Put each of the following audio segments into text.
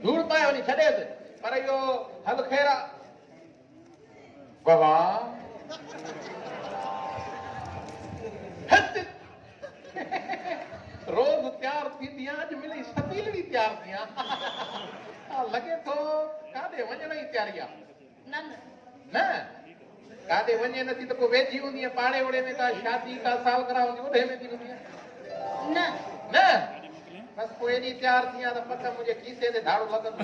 धूल पायो नी छड़े पर यो हल खेरा बाबा रोज तैयार थी दिया आज मिली सतीलड़ी तैयार थिया लगे तो कादे वजन ही तैयारिया न कादे वने नथी तो को वेजी हुंदी है पाड़े ओड़े में का शादी का साल कराओ ओढ़े में थी हुंदी न न बस कोई नहीं तैयार थिया तो पक्का मुझे खीसे दे धाड़ो लगन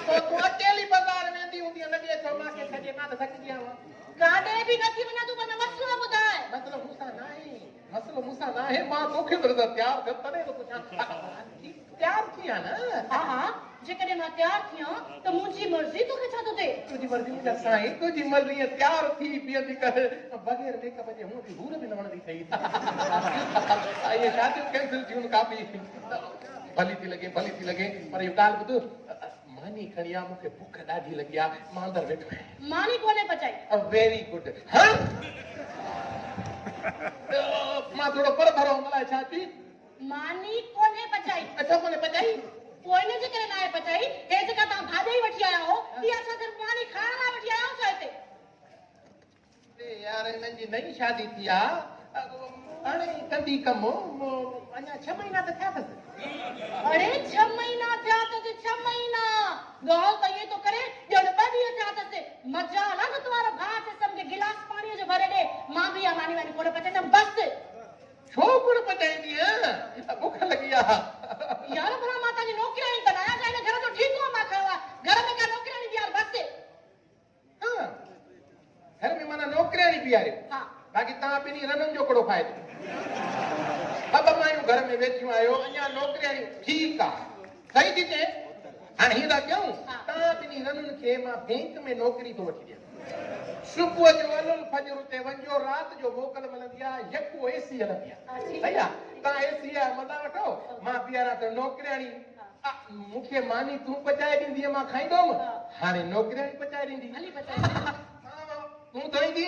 तो अकेली बाजार में दी हुंदी लगे तो मां के छजे ना सक दिया कादे भी नथी वना तू बना मसलो बुधाए मतलब मूसा ना है मां तोखे दर तैयार कर तने तो कुछ तैयार थिया ना हां हां जेकने मां तैयार थिया तो मुजी मर्जी तो के छा तो दे तुझी मर्जी मुझे साईं तुझी मर्जी तैयार थी बियंदी कर बगैर मेकअप जे हूं भी हूर भी न वणदी थई ये शादी कैंसिल थी उन काफी भली थी लगे पर यो गाल बुध मानी खणिया मुके भूख डाढी लगिया मां अंदर बैठो है मानी कोने बचाई वेरी गुड हां मां थोड़ो पर भरो मला छाती मानी कोने बचाई अच्छा कोने बचाई कोने जे करे नाए बचाई हे जका ता भाजे ही वठी आया हो कि अच्छा सिर्फ मानी खाना वठी आया हो चाहते ए यार इनन जी नई शादी थिया अरे कंदी कमो अन्या 6 महीना तो था अरे 6 महीना था तो 6 महीना गाल तो ये तो करे जड़ बदी था तो मजा ना तो तुम्हारा भात से समझे गिलास पानी जो भरे दे मां भी मानी वाली कोने पचे ना बस छोकुड़ पचाई है भूख लगिया यार भला माता जी नौकरी नहीं बनाया जाए घर तो ठीक हो मां खावा घर में का नौकरी नहीं यार बस हां घर में माना नौकरी नहीं बियारे हां बाकी ता पिनी रनन जो कड़ो फायदो अब मायूं घर में वेठियो आयो अन्या नौकरी ठीक आ सही थी ते हां हीरा क्यों ता पिनी रनन के मां बैंक में नौकरी तो वठी दिया सुबह जो अलल फजर ते वंजो रात जो मोकल मिलंदिया यको एसी हलंदिया भैया ता एसी आ मदा वठो मां बियारा तो नौकरियाणी मुखे मानी तू पचाए दींदी मां खाइंदोम हाने नौकरियाणी पचाए दींदी हली बचाई तू धोईंदी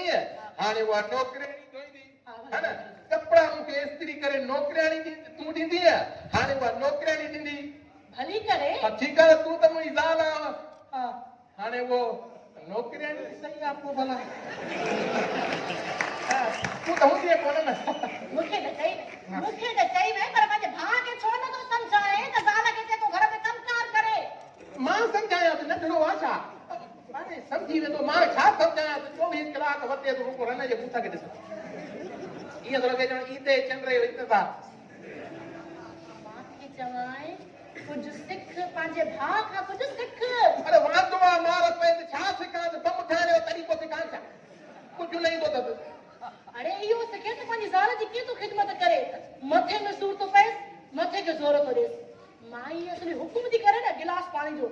हाने वा नौकरियाणी धोईंदी है ना कपड़ा मुखे इस्त्री करे नौकरियाणी तू दींदी हाने वा नौकरियाणी दींदी भली करे ठीक है तू तो मुई जाल हाने वो नौकरियाणी सही आपको भला तू तो हुंदी कोन ना मुखे तो चाहिए पर मुझे भा के छोड़ तो समझाए तो जाल के को घर में कामकार करे मां समझाया तो नढड़ो आशा अरे समझी वे तो मां छा समझाया तो 24 कलाक वते तो को रने जे पूछा के दिस ये तो लगे जण ईते चंद्रे इंतजार मां के चवाए कुछ सिख पांजे भा का कुछ सिख अरे वांदवा मार पे छा सिखा तो बम ठाणे तरीको सिखा छा कुछ नहीं तो अरे यो सके तो पांजी जाल जी के तो खिदमत करे मथे में सूर तो पैस मथे के जोर तो देस माई असली हुकुम दी करे ना गिलास पानी जो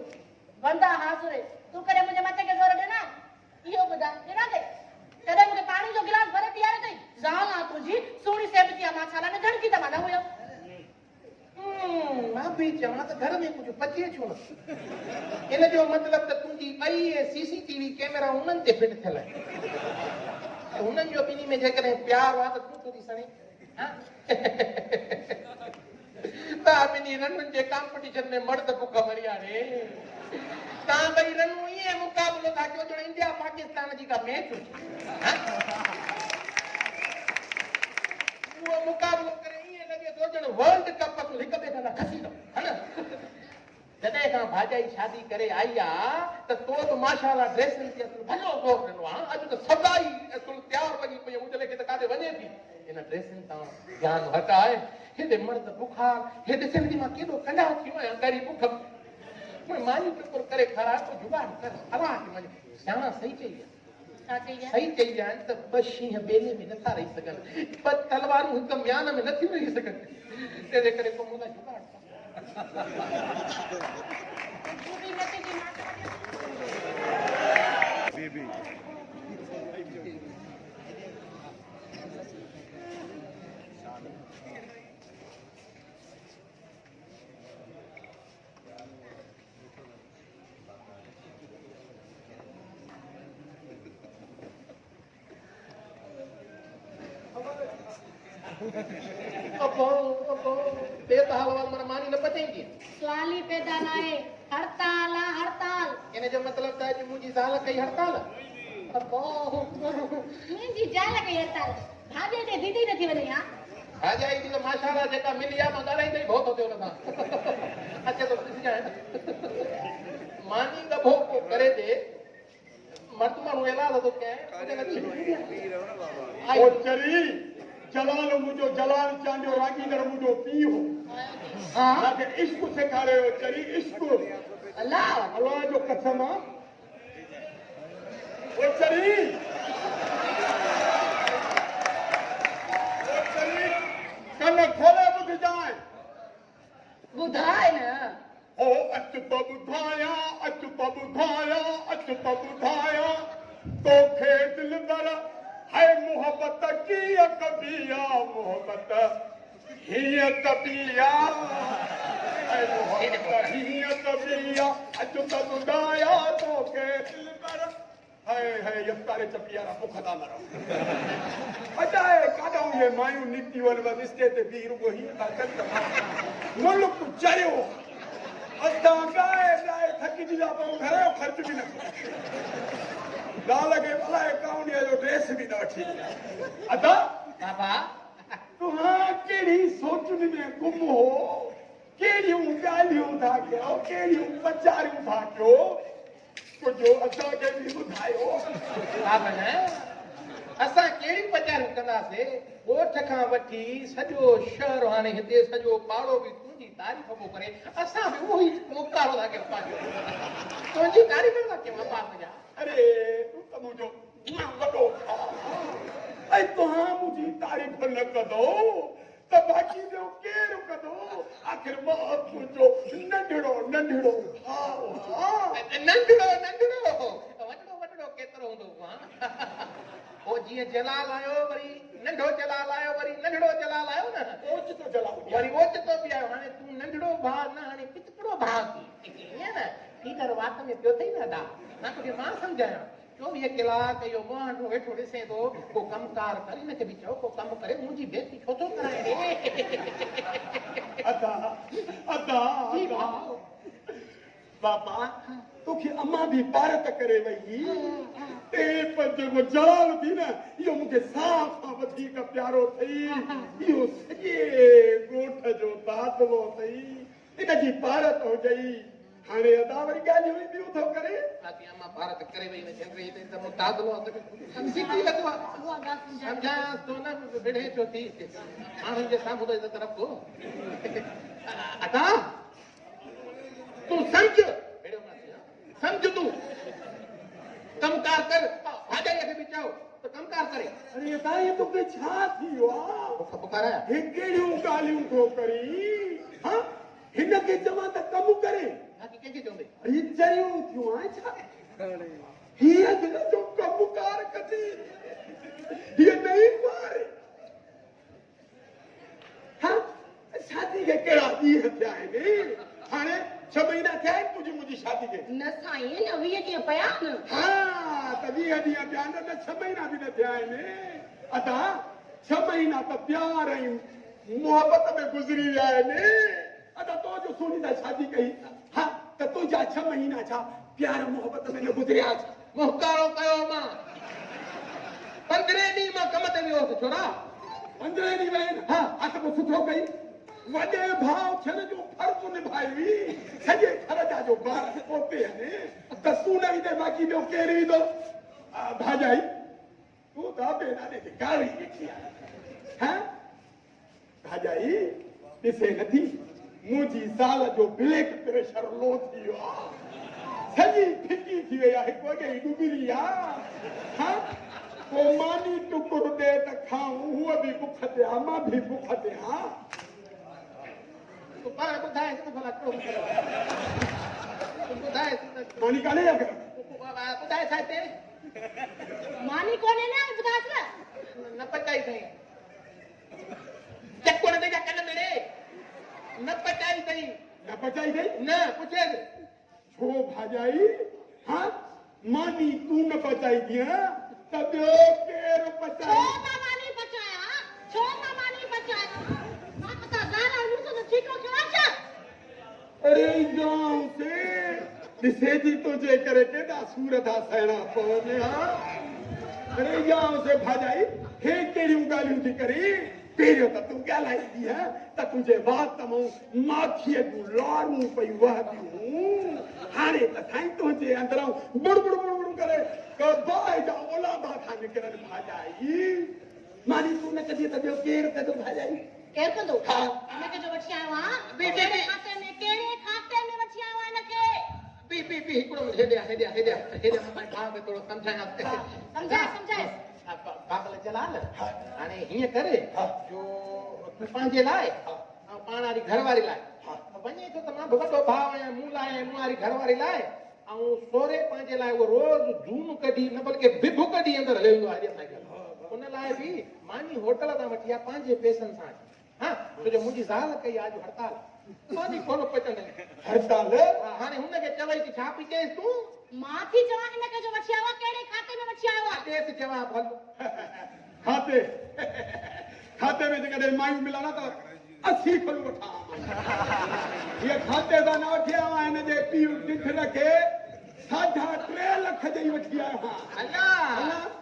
बंदा हासुरे तू करे मुझे मथे के जोर देना यो बदा देना दे तदे मुझे पानी जो गिलास भरे पियारे तई जाल आ तुजी सोनी सेबतिया माछाला ने धड़की दमा ना होयो मां भी चवना तो घर में कुछ पचे छो इन जो मतलब त तुंजी बई सीसीटीवी कैमरा उनन ते फिट थल उनन जो बिनी में जे करे प्यार वा तो तू तो दिसणी हां ता बिनी रनन जे कंपटीशन में मर्द बुक मरिया रे ता बई रनु ये मुकाबलो था जो इंडिया पाकिस्तान जी का मैच हां वो मुकाबलो करे लगे दो जन वर्ल्ड कप को हिक बे का खसी दो है ना जदे का भाजाई शादी करे आया तो माशाल्लाह ड्रेसिंग के भलो गो करनो आज तो सदाई असुल तैयार वगी पे उजले के कादे वने थी इन ड्रेसिंग ता ध्यान हटाए हेॾे मर्द बुखार हेॾे सिंधी मां केॾो कंडा थी वियो आहियां ॻरी बुख मानी टुकुर करे खड़ा तो जुगाड़ कर हवा के मजे सियाणा सही चई आहे छा चई आहे सही चई आहिनि त ॿ शींहं ॿेले में नथा रही सघनि ॿ तलवारूं हिक म्यान में नथियूं रही सघनि तंहिंजे करे पोइ मूं लाइ जुगाड़ कर तूं बि नथी थी मां बेतहाल वाल मन मानी न पचेंगी सवाल ही पैदा ना है हड़ताल आहे हड़ताल इन जो मतलब था कि मुंहिंजी ज़ाल कई हड़ताल अबो मुंहिंजी ज़ाल कई हड़ताल भाॼे ते दीदी नथी वञे हा भाॼाई जी त माशाअल्लाह जेका मिली आहे मां ॻाल्हाईंदे ई भउ थो थिए हुन सां अचे थो ॾिसजांइ मानी दॿो को करे ॾे मर्द माण्हू इलाज थो कयां चरी जलाल मुझो जलाल चांजो रागींदड़ मुझो पीउ हो हां मूंखे इश्क सेखारियो चरी इश्क अल्लाह अल्लाह जो कसम आहे ओ चरी कन खोले ॿुधजांइ ॿुधाए न ओ अच त ॿुधायां अच त ॿुधायां अच त ॿुधायां तोखे दिलबर है मोहब्बत कीअं कबी आहे मोहब्बत हीअं कबी आहे मोहब्बत हीअं कबी आहे अच त ॿुधायां तोखे दिलबर है यस्तारे चपियारा मुखदा न रहो अजाए काॾा इहे मायूं निकितियूं आहिनि बसि स्टेज ते बीह रुगो हीअं था कनि मुल्क चरियो असां ॻाए ॻाए थकिजी विया पर घर जो ख़र्च बि न ज़ाल खे अलाए काउनीअ जो ड्रेस बि न वठी अदा बाबा तव्हां कहिड़ी सोचुनि में गुम हो कहिड़ियूं ॻाल्हियूं था कयो कहिड़ियूं वीचारियूं था कयो कुझु असांखे बि ॿुधायो बाबा न असां कहिड़ी वीचारियूं कंदासीं ॻोठ खां वठी सॼो शहर हाणे हिते सॼो पाड़ो बि तुंहिंजी तारीफ़ पियो करे असां बि उहो ई मुकारो था कयूं तुंहिंजी तारीफ़ था कयूं बाप जा अरे तूं त मुंहिंजो वॾो ऐं तव्हां मुंहिंजी तारीफ़ न कंदो त बाक़ी ॿियो केरु कंदो आख़िर मां तुंहिंजो नंढड़ो नंढड़ो भाउ नंढड़ो नंढड़ो वॾड़ो वॾड़ो केतिरो हूंदो पोइ जीअं जलाल आयो वरी नंढो जलाल आयो वरी नंढड़ो जलाल आयो न ओचितो जलाल वरी ओचितो बि आयो हाणे तूं नंढड़ो भाउ न हाणे पितकड़ो भाउ थी ईअं न ठीकर वात में पियो अथई न अदा न तोखे मां सम्झायां 24 कलाक इहो मुंहुं वेठो ॾिसे थो को कमकार कर हिनखे बि चओ को कमु करे मुंहिंजी बेइज़ती छो थो कराए अदा अदा बाबा तोखे अम्मा बि भारत करे वई ते पर जेको जलाल थी न इहो मूंखे साफ़ खां वधीक प्यारो अथई इहो सॼे ॻोठ जो दादलो अथई इनजी भारत हुजई हाणे अदा वरी ॻाल्हियूं ई ॿियूं थो करे बाक़ी अम्मा भारत करे वई न चंद्री ते त मूं दादलो समझी थी लॻो सम्झायांसि थो न विढ़े पियो थी माण्हुनि जे साम्हूं त इज़त रखो अदा तूं सम्झ समझ तू कमकार कर भाॼाईअ खे बि चओ त कमकार करे अरे अदा ये तोखे छा थी वियो आहे पुकार हे कहिड़ियूं ॻाल्हियूं थो करी हा हिनखे चवां त कमु करे बाक़ी कंहिंखे चवंदे हीअ चरियूं थियूं आहे छा हीअ दिल जो कमुकार कढी हीअ नहीं मारे हा शादी खे कहिड़ा ॾींहं थिया आहिनि हाणे 6 महीना थिया आहिनि तुंहिंजी मुंहिंजी शादी खे न साईं न 20 ॾींहं पिया न हा त 20 ॾींहं पिया न त 6 महीना बि न थिया आहिनि अदा 6 महीना त प्यार ऐं मोहबत में गुज़री विया आहिनि अदा तो जो सोनी सां शादी कई हा त तुंहिंजा 6 महीना छा प्यार मोहबत में न गुज़रिया छा मुहकारो कयो मां 15 ॾींहं मां कम ते वियो हुउसि छोरा 15 ॾींहं विया आहिनि हा त पोइ सुठो कई वॾे भाउ थियण जो फर्ज़ निभाई हुई सॼे घर जा जो ॿार पोते आहिनि त तूं न ईंदे बाक़ी ॿियो केरु ईंदो भाॼाई तूं त बेनाने खे ॻाल्हि वेठी आहे हा भाॼाई ॾिसे नथी मुंहिंजी ज़ाल जो ब्लड प्रेशर लो थी वियो आहे सॼी फिकी थी वई आहे हिकु वॻे डुबरी आहे हा पोइ मानी टुकुर ॾे त खाऊं हूअ बि बुख ते आहे मां बि बुख ते आहियां तूं पाण ॿुधाए त भला कहिड़ो तूं ॿुधाए मानी कान्हे या ॿुधाए छा हिते मानी कोन्हे न ॿुधास न न पचाई अथई चकुण ते जा कन मिड़े न पचाई अथई न पचाई अथई न पुछे छो भाॼाई हा मानी तूं न पचाई थी त ॿियो केरु छो पचाई मां मानी पचाया छो मां मानी पचाया मां त गाना मुंहिंजो त ठीकु थियो आहे छा अरे जाऊं से ॾिसे थी तुंहिंजे करे केॾा सूर था सहणा पवनि हा अरे जाऊं से भाॼाई हे कहिड़ियूं ॻाल्हियूं थी करी पहिरियों त तूं ॻाल्हाईंदी त तुंहिंजे वात मां माखीअ जूं लारूं पई वहंदियूं हाणे त साईं तुंहिंजे अंदरां बुड़ बुड़ बुड़ बुड़ करे कबाए जा ओलादा था निकिरनि भाॼाई मानी तूं न कजे त ॿियो केरु कंदो भाॼाई केरु कंदो हा हिनखे जो वठी आयो आहियां बीठे में कहिड़े खाते में वठी आयो आहियां हिनखे पी पी पी हिकिड़ो हेॾे हेॾे मां पंहिंजे भाउ खे थोरो सम्झायां समझाए बाबल जलाल हाणे हीअं करे जो तूं पंहिंजे लाइ ऐं पाण वारी घरवारी लाइ वञे थो त मां बि वॾो भाउ आहियां मूं लाइ ऐं मूं वारी घरवारी लाइ ऐं सोरे पंहिंजे लाइ उहो रोज़ जून कढी न बल्कि बिभ कढी अंदरि हलियो ईंदो आहे उन लाइ बि मानी होटल तां वठी आहे पंहिंजे पैसनि सां हा छो जो मुंहिंजी ज़ाल कई आहे अॼु हड़ताल मानी कोन पचंदे हड़ताल हाणे हुनखे चवई थी छा पई चएसि तूं मां थी चवां हिनखे जो वठी आयो आहे कहिड़े खाते में वठी आयो आहे ॾेसि जवाब हल खाते में जेकॾहिं मायूं मिलनि त 80 खण वठां ये खाते सां न वठी आयो आहियां हिन जे पीउ ॾिठ रखे 3.5 लख जी वठी आयो अला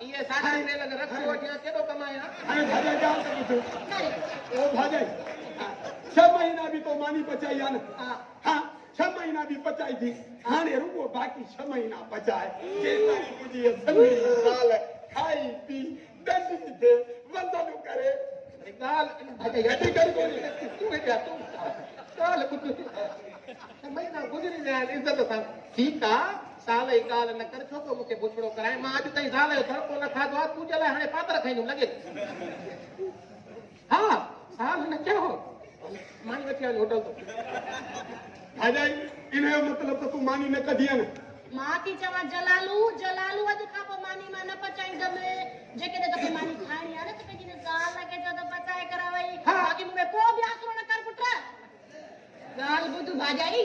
इहे 3.5 लख रख वठी केॾो कमाया हाणे भाॼाई ॻाल्हि त ॿुधो ओ भाॼाई 6 महीना बि तो मानी पचाई आहे न हा 6 महीना भी पचाई थी हाणे रुगो बाक़ी 6 महीना पचाए जेसिताईं मुंहिंजी संगड़ी ज़ाल खाई पी दंड थे वंदन करे ॻाल्हि यदि कर कोन्हे तूं हेॾा तूं ॻाल्हि ॿुध महीना गुज़री विया आहिनि इज़त सां ठीकु आहे साल जी ॻाल्हि न कर छो को मूंखे बुछड़ो कराए मां अॼु ताईं ज़ाल जो तड़को न खाधो आहे तुंहिंजे लाइ हाणे पातर खाईंदुमि लॻे हा साल न चयो मानी वठी वञ होटल तो भाॼाई इनजो मतिलबु त तूं मानी न कढी आहे न मां थी चवां जलालू अॼु खां पोइ मानी मां न पचाईंदमि जेकॾहिं तोखे मानी खाइणी आहे न त पंहिंजी ज़ाल खे चओ त पचाए करावई बाक़ी मूंखे को बि आसरो न कर पुट ॻाल्हि ॿुध भाॼाई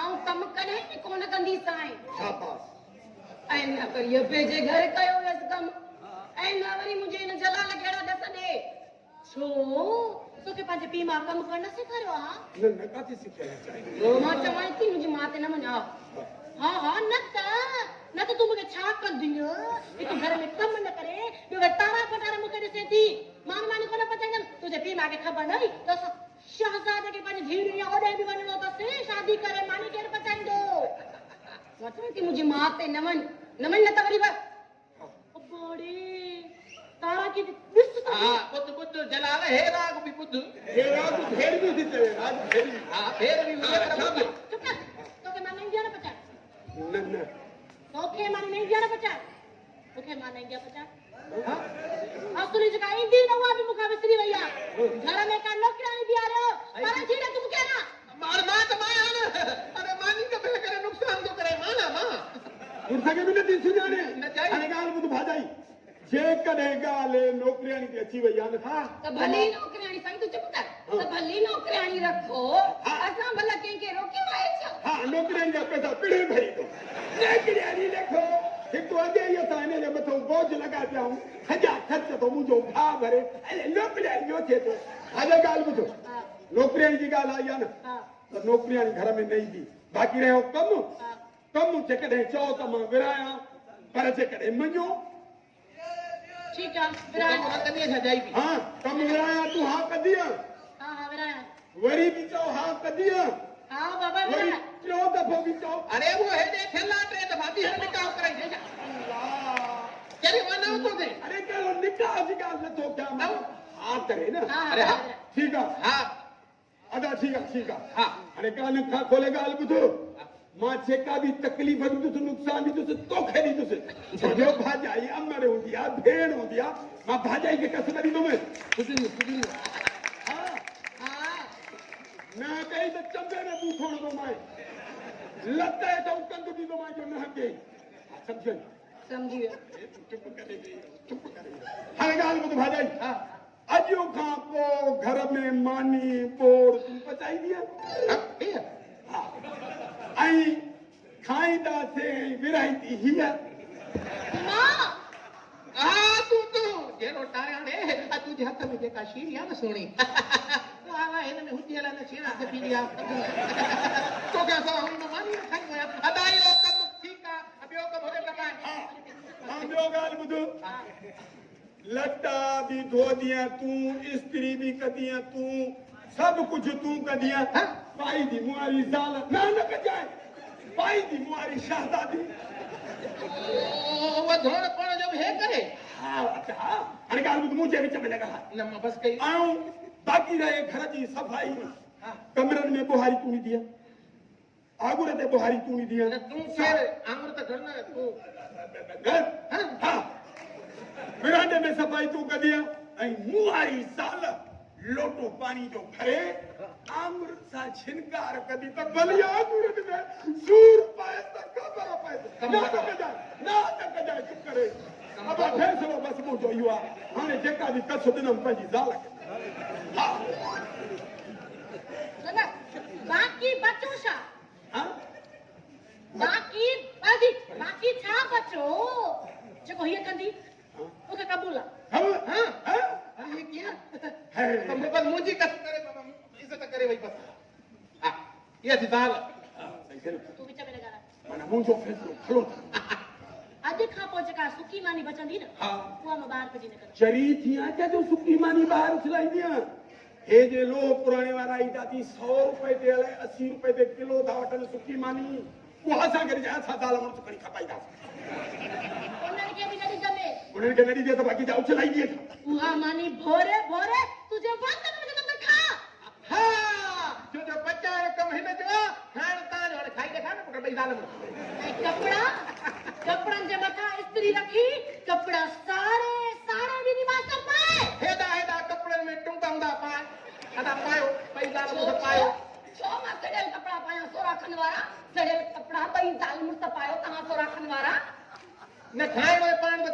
आऊं कमु कॾहिं बि कोन कंदी साईं शाबाश ऐं न करियो पंहिंजे घर कयो वियसि कमु ऐं न वरी मुंहिंजे हिन जलाल कहिड़ा ॾस ॾे छो तोखे पंहिंजे पीउ मां कमु करणु न सेखारियो आहे न काथे सिखियल आहे मां चवां थी मुंहिंजी माउ ते न मञा हा न त तूं मूंखे छा कंदी हिकु घर में कमु न करे ॿियो तारा पटारा मूंखे ॾिसे थी मां मानी कोन पचाईंदमि तुंहिंजे पीउ मां खे ख़बर न हुई त शहज़ादे खे पंहिंजी धीउ या ओॾे बि वञिणो अथसि शादी करे मानी केरु पचाईंदो मां चवां थी मुंहिंजी माउ ते न वञ न त वरी तारा की ॾिस हा ॿुध जलाल हे राग बि ॿुध हे राग भेड़ भी थी चवे राग भेड़ हा फेर बि चुप कर तोखे मां नहीं दिया न पचाए न तोखे मां नहीं दिया न पचाए तोखे मां नहीं दिया पचाए असली जगह ईंदी न हुआ बि मूंखां विसरी वई आहे घर में का नौकरानी बि आ रहियो पर थी न तूं मूंखे न मां त मां आहियां न अरे मानी त पे करे नुक़सान थो करे मां गुरसाखे बि न थी सुञाणे हाणे ॻाल्हि ॿुध भाॼाई जेकॾहिं ॻाल्हि नौकरियाणी ते अची वई आहे न हा त भली नौकरियाणी साईं तूं चुप कर त भली नौकरियाणी रखो असां भला कंहिंखे रोकियो आहे छा हा नौकरियाणी जा पैसा पिड़े भरी थो नौकरियाणी रखो हिकु अॻे ई असां हिन जे मथां बोझ लॻा पिया आहियूं सॼा ख़र्च थो मुंहिंजो भाउ भरे नौकरियाणी जो थिए थो हाणे ॻाल्हि ॿुधो नौकरियाणी जी ॻाल्हि आई आहे न त नौकरियाणी घर में न ईंदी बाक़ी रहियो कमु जेकॾहिं चओ त मां विरायां पर जेकॾहिं मञो ठीक है विराया कन्या सजाई भी हां कम विराया तू हां कदिया हां विराया वरी भी चओ हां कदिया हां बाबा वरी विराया टियों दफ़ो भी चओ अरे वो है दे थेला टे दफ़ा भी हर निकाह कराई दे चले वना तो दे अरे करो निकाह जी ॻाल्हि नथो कयां मां हां करे न हां अरे हां ठीक आहे हां अदा ठीक है हाँ। अरे कान खा खोले गाल बुधो मां जेका भी तकलीफ़ ॾिठुसि नुक़सान ॾिठुसि तोखे ॾिठुसि जो भाॼाई अमर हूंदी आहे भेण हूंदी आहे मां भाॼाई खे कसम ॾींदुमि न कई त चंबे में बूठो हणंदो मां लत हेठां कंधु ॾींदो मां जो न हटे सम्झनि समझी वियो चुप करे हाणे ॻाल्हि ॿुध भाॼाई अॼु खां पोइ घर में मानी बोड़ तूं पचाईंदी हा ऐं खाईंदासीं विराईंदी हीअ मां तूं जहिड़ो टारियाणे तुंहिंजे हथ में जेका शीरी आहे न सुहिणी वाह वाह हिन में हुजेला न छेड़ा से पीड़ी आहे तोखे असां हुन में मानी न खाईंदो आहियां अदाई जो कमु ठीकु आहे ॿियो कमु होॾे कमाए हाँ ॿियो ॻाल्हि ॿुध लटा भी धो दिया तू इस्त्री भी कदिया तू सब कुछ तू कदिया पाई दी मुआरी ज़ाल ना न कजाए पाई दी मुआरी शहजादी वो धोण पण जो बि हे करे हाँ अच्छा हाणे ॻाल्हि ॿुध मुंहिंजे विच में लॻा न मां बस कई ऐं बाक़ी रहे घर जी सफ़ाई कमरनि में बुहारी तू ॾींदी आहे आगुर ते बुहारी तू ॾींदी आहे तूं केर आंगुर त घर न तूं हाँ विरांडे में सफ़ाई तू कदी आहे ऐं मुआरी ज़ाल लोटो पानी जो भरे आंगुर सां छिनकार कदी त भली आंगुरनि में सूर पाए त ख़बर पए ना त कजाए चुप करे अब फैसलो बस मुंहिंजो इहो आहे हाणे जेका बि कस ॾिनमि पंहिंजी ज़ाल खे हा न बाकी बचो छा हाँ बाकी छा बचो जेको हीअ कंदी मूंखे क़बूल आहे हाँ हाँ हाँ अरे ये क्या है बस मुंहिंजी कस करे बाबा इज़त करे वई बस हा ये थी ज़ाल तूं विच में न ॻाल्हाए माना मुंहिंजो फैसलो खलो अॼु खां पोइ जेका सुकी मानी बचंदी न हाँ उहा मां ॿाहिरि विझी न कंदमि चरी थी आहे क्या जो सुकी मानी ॿाहिरि उछलाईंदी आहे हे जे लोह पुराणे वारा ईंदा थी 100 रुपए ते अलाए 80 रुपए ते किलो था वठनि सुकी मानी उहा असांखे असां दाल मुड़ुस खणी खपाईंदासीं उन्हनि खे बि न ॾिजंदे उन्हनि खे न ॾिजे त बाक़ी जा उछलाईंदी उहा मानी भोरे भोरे तुंहिंजे वात में विझंदमि खा हा जो बचाए कम हिन जो हाणे तव्हां जो हाणे खाई ॾेखार न पुट ॿई ज़ाल में ऐं कपिड़नि जे मथां इस्त्री रखी कपिड़ा साड़े ॾींदीमांसि त पाए हेॾा कपिड़नि में टुंगा हूंदा पाए अदा पायो ॿई ज़ाल मुड़ुस पायो छो मां सड़ियल कपिड़ा पायां सोराखनि वारा सड़ियल कपिड़ा ॿई ज़ाल मुड़ुस पायो तव्हां सोराखनि वारा न खाइणो आहे पाण